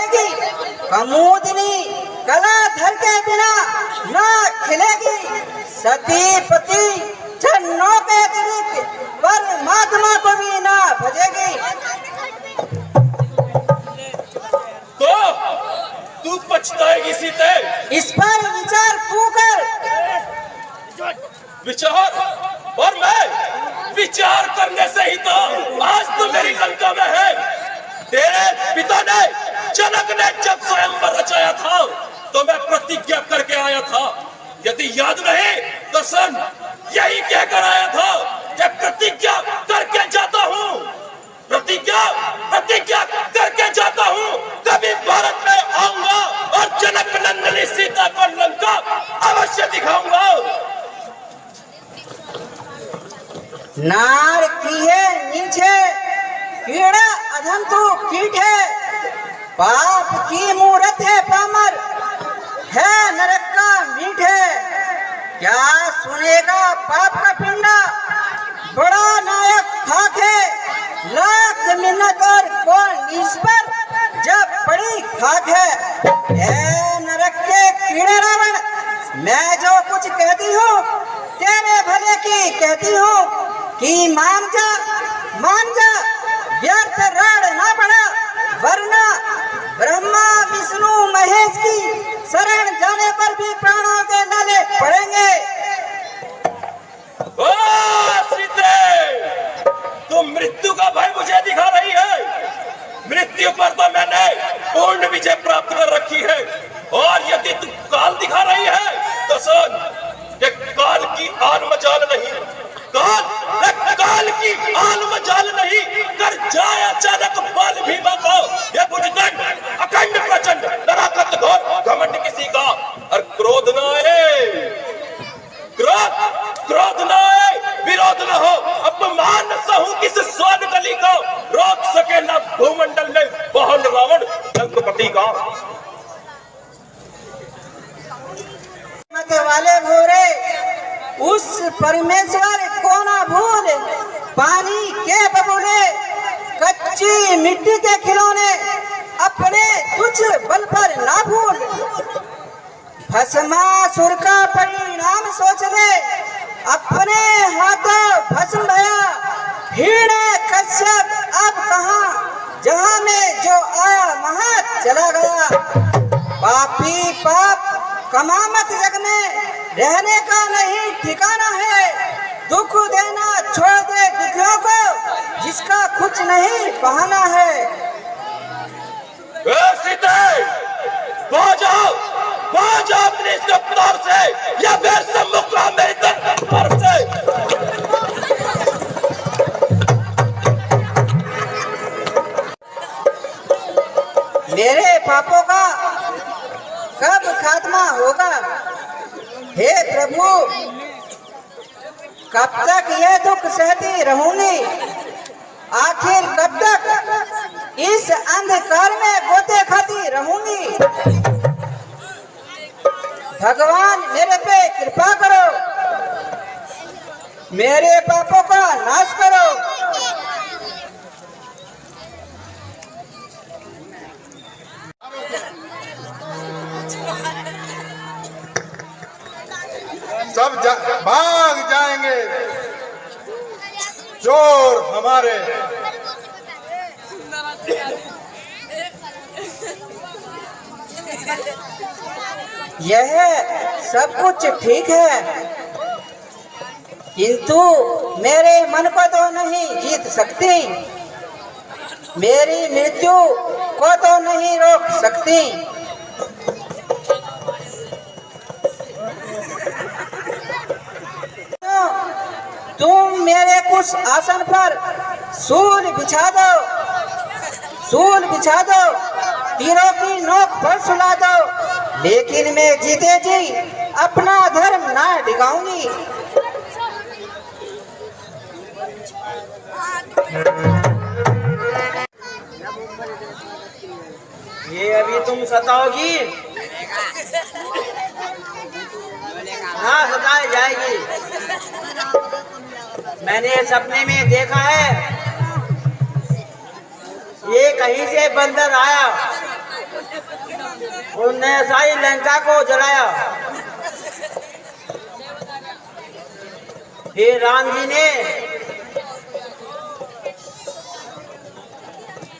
बढ़ेगी। कमोदनी कला धर के बिना न खिलेगी। सती पति जन्नों के गिरित परमात्मा को भी ना भजेगी। तो तू पछताएगी सीते। इस पर विचार तू कर। विचार? और मैं विचार करने से ही तो आज तो मेरी लंका में है। तेरे पिता ने, जनक ने जब स्वयंवर रचाया था तो मैं प्रतिज्ञा करके आया था। यदि याद नहीं तो सुन, यही कहकर आया था कि प्रतिज्ञा करके जाता हूँ, प्रतिज्ञा करके जाता हूँ। कभी भारत में आऊंगा और जनक नंदिनी सीता को लंका अवश्य दिखाऊंगा। नार की है नीचे, कीड़ा अधम तो कीट है। पाप की मूरत है पामर, है नरक का मीठ है। क्या सुनेगा पाप का पिंडा, बड़ा नायक खाक है। लाख मिन्नत और कौन इस पर जब बड़ी खाक है। ए नरक के कीड़े रावण, मैं जो कुछ कहती हूँ तेरे भले की कहती हूँ कि मान जा व्यर्थ रण ना बढ़ा, वरना ब्रह्मा विष्णु महेश की शरण जाने पर भी प्राणों के नाले पड़ेंगे। ओ सीते, तुम मृत्यु का भय मुझे दिखा रही है। मृत्यु पर तो मैंने पूर्ण विजय प्राप्त कर रखी है। और यदि तू काल दिखा रही है तो सुन, ये काल की आन मजाल नहीं, काल की आन मजाल नहीं कर जाए अचानक बाल भीमा को। ये बुझदंड अखंड प्रचंड नराकत घोर घमंड किसी का, और क्रोध न आए, क्रोध न आए, विरोध न हो। अपमान सहू किस स्वाद गली को, रोक सके न भूमंडल में बहन रावण लंकपति का। मत वाले भोरे उस परमेश्वर को ना भूल। पानी के बबूले, कच्ची मिट्टी के खिलौने, अपने तुझ बल पर ना भूल। भस्मासुर का परिणाम सोच ले, अपने हाथों भस्म भया। भीड़ कश्यप अब कहाँ, जहाँ में जो आया वहाँ चला गया। पापी पाप कमामत जग में, रहने का नहीं ठिकाना है। दुख देना छोड़ दे दुखियों को, जिसका कुछ नहीं बहाना है। सीते, बाजा अपने इस रफ्तार से, या फिर सम्मुख रहा मेरी तरफ से। मेरे पापों का कब खात्मा होगा? हे प्रभु, कब तक यह दुख सहती रहूंगी? आखिर कब तक इस अंधकार में गोते खाती रहूंगी? भगवान मेरे पे कृपा करो, मेरे पापों का नाश करो। सब भाग जाएंगे चोर हमारे। यह सब कुछ ठीक है, किंतु मेरे मन को तो नहीं जीत सकती, मेरी मृत्यु को तो नहीं रोक सकती। तुम मेरे कुछ आसन पर सूल बिछा दो, तीरों की नोक पर सुला दो, लेकिन मैं जीते जी अपना धर्म ना डिगाऊंगी। ये अभी तुम सताओगी ना, सताई जाएगी। मैंने सपने में देखा है, ये कहीं से बंदर आया उनने सारी लंका को जलाया। फिर राम जी ने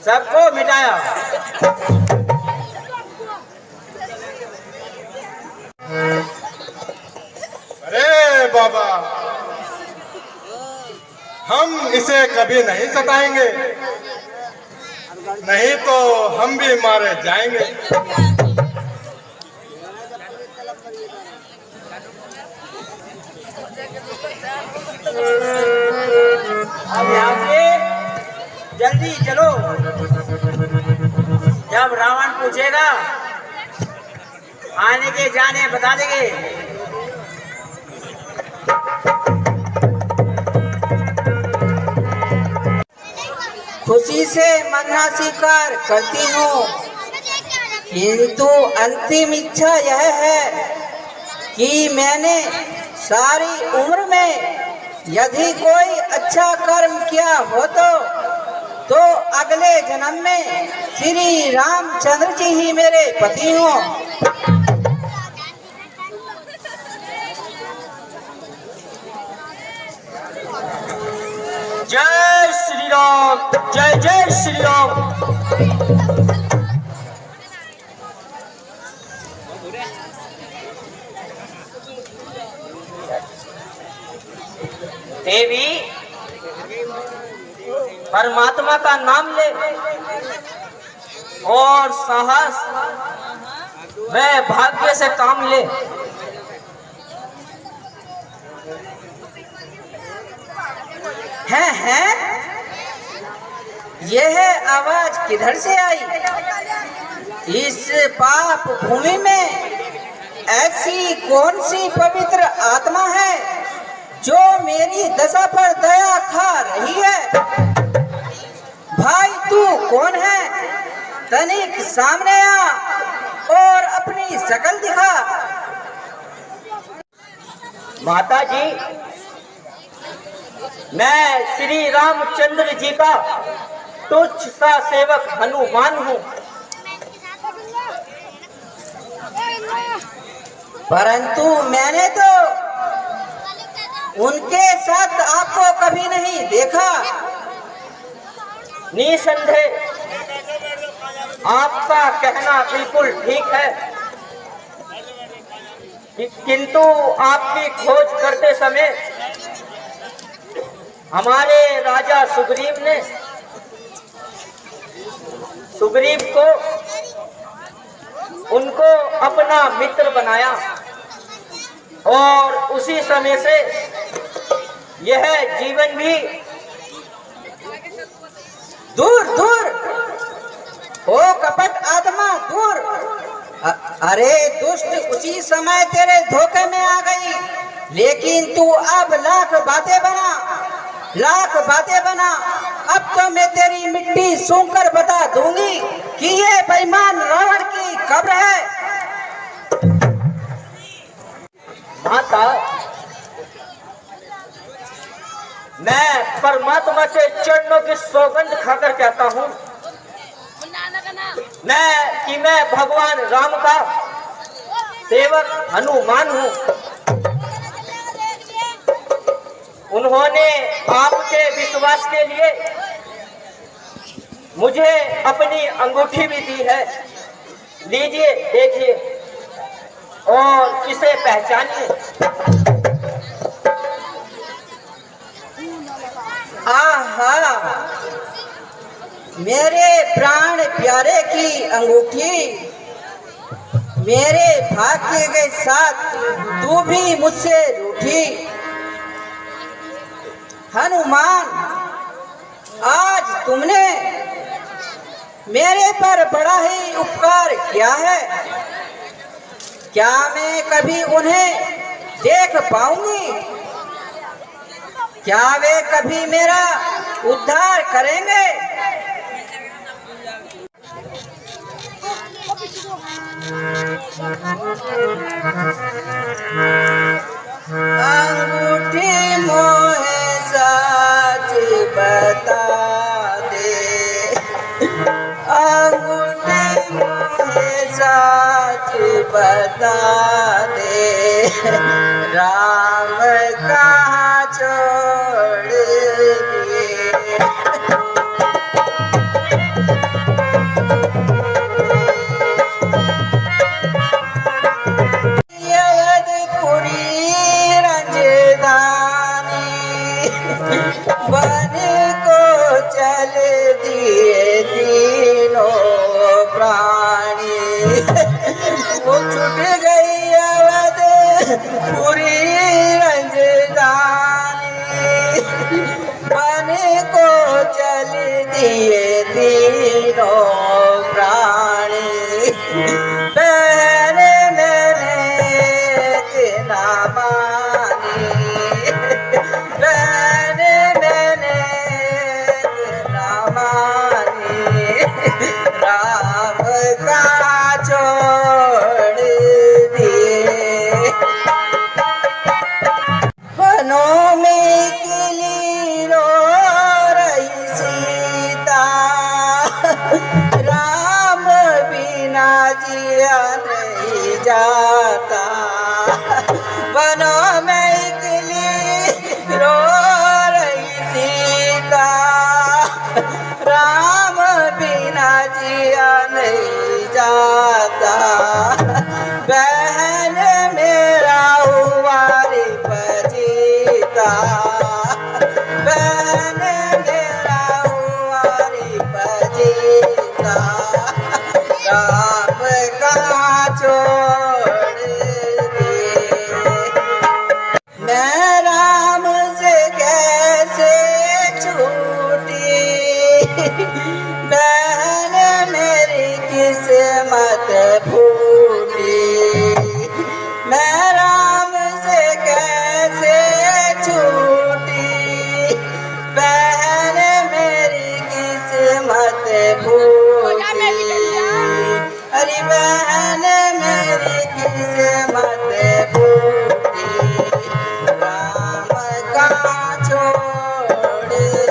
सबको मिटाया। अरे बाबा, हम इसे कभी नहीं सताएंगे, नहीं तो हम भी मारे जाएंगे। अब यहाँ से जल्दी चलो। जब रावण पूछेगा आने के जाने बता देंगे। खुशी से मरना स्वीकार करती हूँ, किंतु अंतिम इच्छा यह है कि मैंने सारी उम्र में यदि कोई अच्छा कर्म किया हो तो अगले जन्म में श्री रामचंद्र जी ही मेरे पति हों। जय श्री राम, जय जय श्री राम। देवी, परमात्मा का नाम ले और साहस वह भाग्य से काम ले। है यह आवाज किधर से आई? इस पाप भूमि में ऐसी कौन सी पवित्र आत्मा है जो मेरी दशा पर दया खा रही है? भाई तू कौन है? तनिक सामने आ और अपनी शकल दिखा। माता जी, मैं श्री रामचंद्र जी का तुच्छ सा सेवक हनुमान हूँ। परंतु मैंने तो उनके साथ आपको कभी नहीं देखा। निसंदेह आपका कहना बिल्कुल ठीक है, किंतु आपकी खोज करते समय हमारे राजा सुग्रीव को उनको अपना मित्र बनाया और उसी समय से यह जीवन भी दूर दूर ओ कपट आत्मा दूर। अरे दुष्ट, उसी समय तेरे धोखे में आ गई, लेकिन तू अब लाख बातें बना। अब तो मैं तेरी मिट्टी सूंघकर बता दूंगी कि ये बेईमान रावण की कब्र है। माता, मैं परमात्मा के चरणों की सौगंध खाकर कहता हूँ मैं भगवान राम का सेवक हनुमान हूँ। उन्होंने आपके विश्वास के लिए मुझे अपनी अंगूठी भी दी है। लीजिए, देखिए और इसे पहचानिए। आहा, मेरे प्राण प्यारे की अंगूठी, मेरे भाग्य के साथ तू भी मुझसे रूठी। हनुमान, आज तुमने मेरे पर बड़ा ही उपकार किया है। क्या मैं कभी उन्हें देख पाऊंगी? क्या वे कभी मेरा उद्धार करेंगे? अंगूठी मोहे सच बता दे, अंगूठी मोहे साच बता दे, राम कहाँ छोड़ दिए। अवधपुरी रंजदानी बन को चल दिए तीनों प्राणी। वो छूट गई अवधपुरी रंजदानी बन को चल दिए तीनों प्राणी। बहन मैंने इतना मानी, बहन मैंने इतना मानी, राम का छोड़ दिए। वनों में किली रो रही सीता, राम बिना जिया नहीं जाता। वनों में किली रो रही सीता, राम बिना जिया नहीं जाता। बहन मेरा हुआ रे बजीता, बहन मेरा हुआ रे बजीता, राम कहाँ छोड़ दिए। मैं राम से कैसे छूटी, बहन मेरी किस्मत फूटी। मैं राम से कैसे छूटी, बहन मेरी किस्मत फूटी। अरे बहन मेरी किस्मत फूटी, राम कहाँ छोड़ दिए।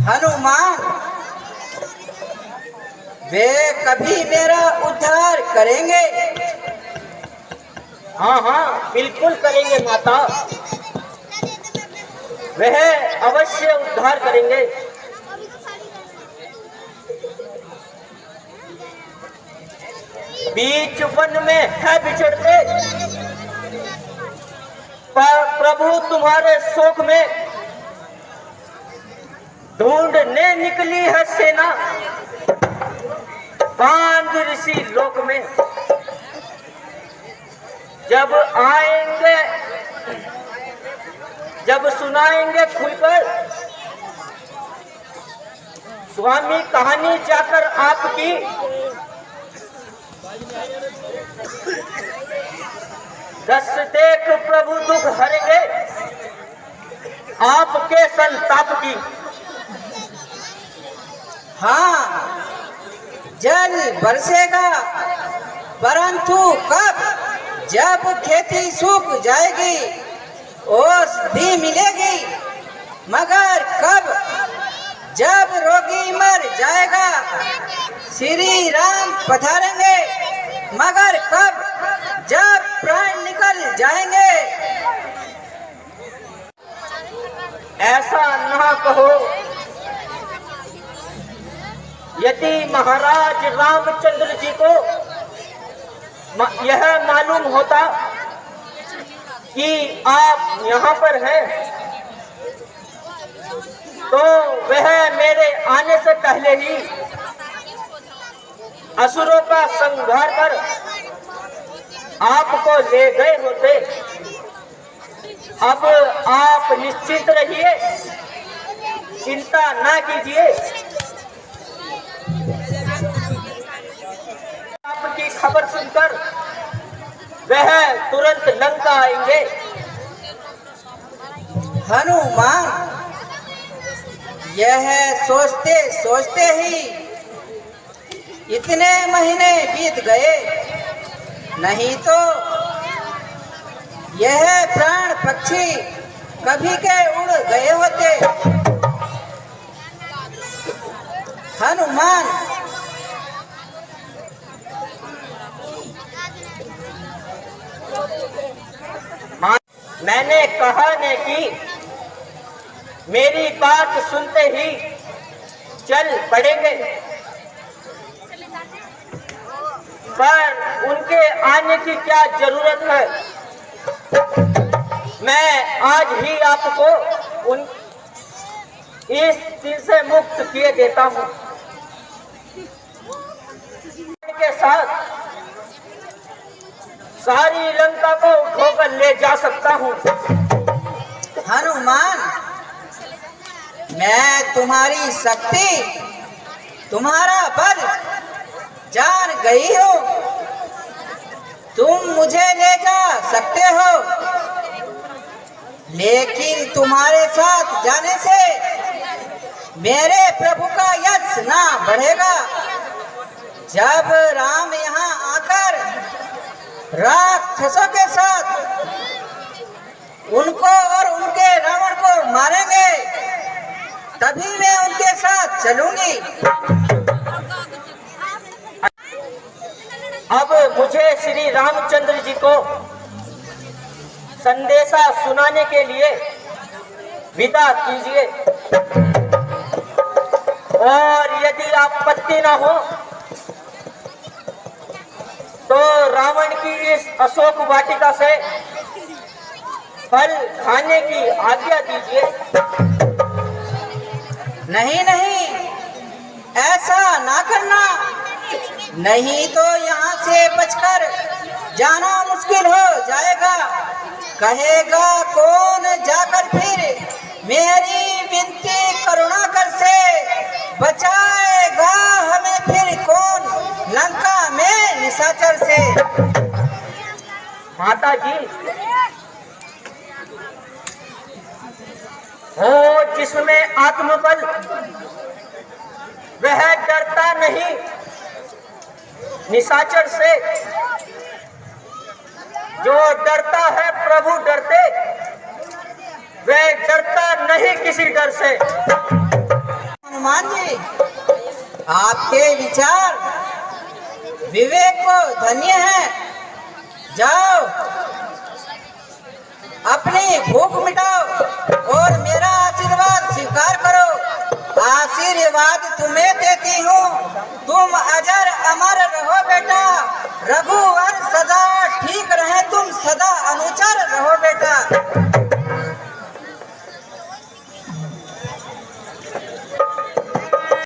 हनुमान वे कभी मेरा उद्धार करेंगे? हाँ हाँ बिल्कुल करेंगे माता, वह अवश्य उद्धार करेंगे। बीच वन में है बिछड़ते, पर प्रभु तुम्हारे शोक में ढूंढने निकली है सेना, बांध ऋषि लोक में। जब आएंगे, जब सुनाएंगे खुलकर स्वामी कहानी जाकर आपकी, दस देख प्रभु दुख हरेंगे आपके संताप की। हाँ, जल बरसेगा परंतु कब? जब खेती सूख जाएगी औषधि मिलेगी, मगर कब? जब रोगी मर जाएगा श्री राम पधारेंगे, मगर कब? जब प्राण निकल जाएंगे। ऐसा ना कहो, यदि महाराज रामचंद्र जी को यह मालूम होता कि आप यहाँ पर हैं, तो वह मेरे आने से पहले ही असुरों का संहार कर आपको ले गए होते। अब आप निश्चिंत रहिए, चिंता ना कीजिए। आपकी खबर सुनकर वह तुरंत लंका आएंगे। हनुमान यह सोचते सोचते ही इतने महीने बीत गए, नहीं तो यह प्राण पक्षी कभी के उड़ गए होते। हनुमान मैंने कहा ने कि मेरी बात सुनते ही चल पड़ेंगे, पर उनके आने की क्या जरूरत है। मैं आज ही आपको इस दिन से मुक्त किए देता हूँ। के साथ सारी लंका को उठोकर ले जा सकता हूँ। हनुमान, मैं तुम्हारी शक्ति, तुम्हारा बल जान गई हो। तुम मुझे ले जा सकते हो, लेकिन तुम्हारे साथ जाने से मेरे प्रभु का यश ना बढ़ेगा। जब राम यहाँ आकर राक्षसों के साथ उनको और उनके रावण को मारेंगे, तभी मैं उनके साथ चलूंगी। अब मुझे श्री रामचंद्र जी को संदेशा सुनाने के लिए विदा कीजिए, और यदि आपत्ति न हो तो रावण की इस अशोक वाटिका से फल खाने की आज्ञा दीजिए। नहीं नहीं, ऐसा ना करना, नहीं तो यहाँ से बचकर जाना मुश्किल हो जाएगा। कहेगा कौन जाकर फिर मेरी विनती करुणा कर से बचाएगा हमें, फिर कौन लंका में निशाचर से। माता जी, हो जिसमें आत्मबल वह डरता नहीं निशाचर से। जो डरता है प्रभु डरते, वह डरता नहीं किसी डर से। हनुमान जी, आपके विचार विवेक को धन्य है। जाओ, अपनी भूख मिटा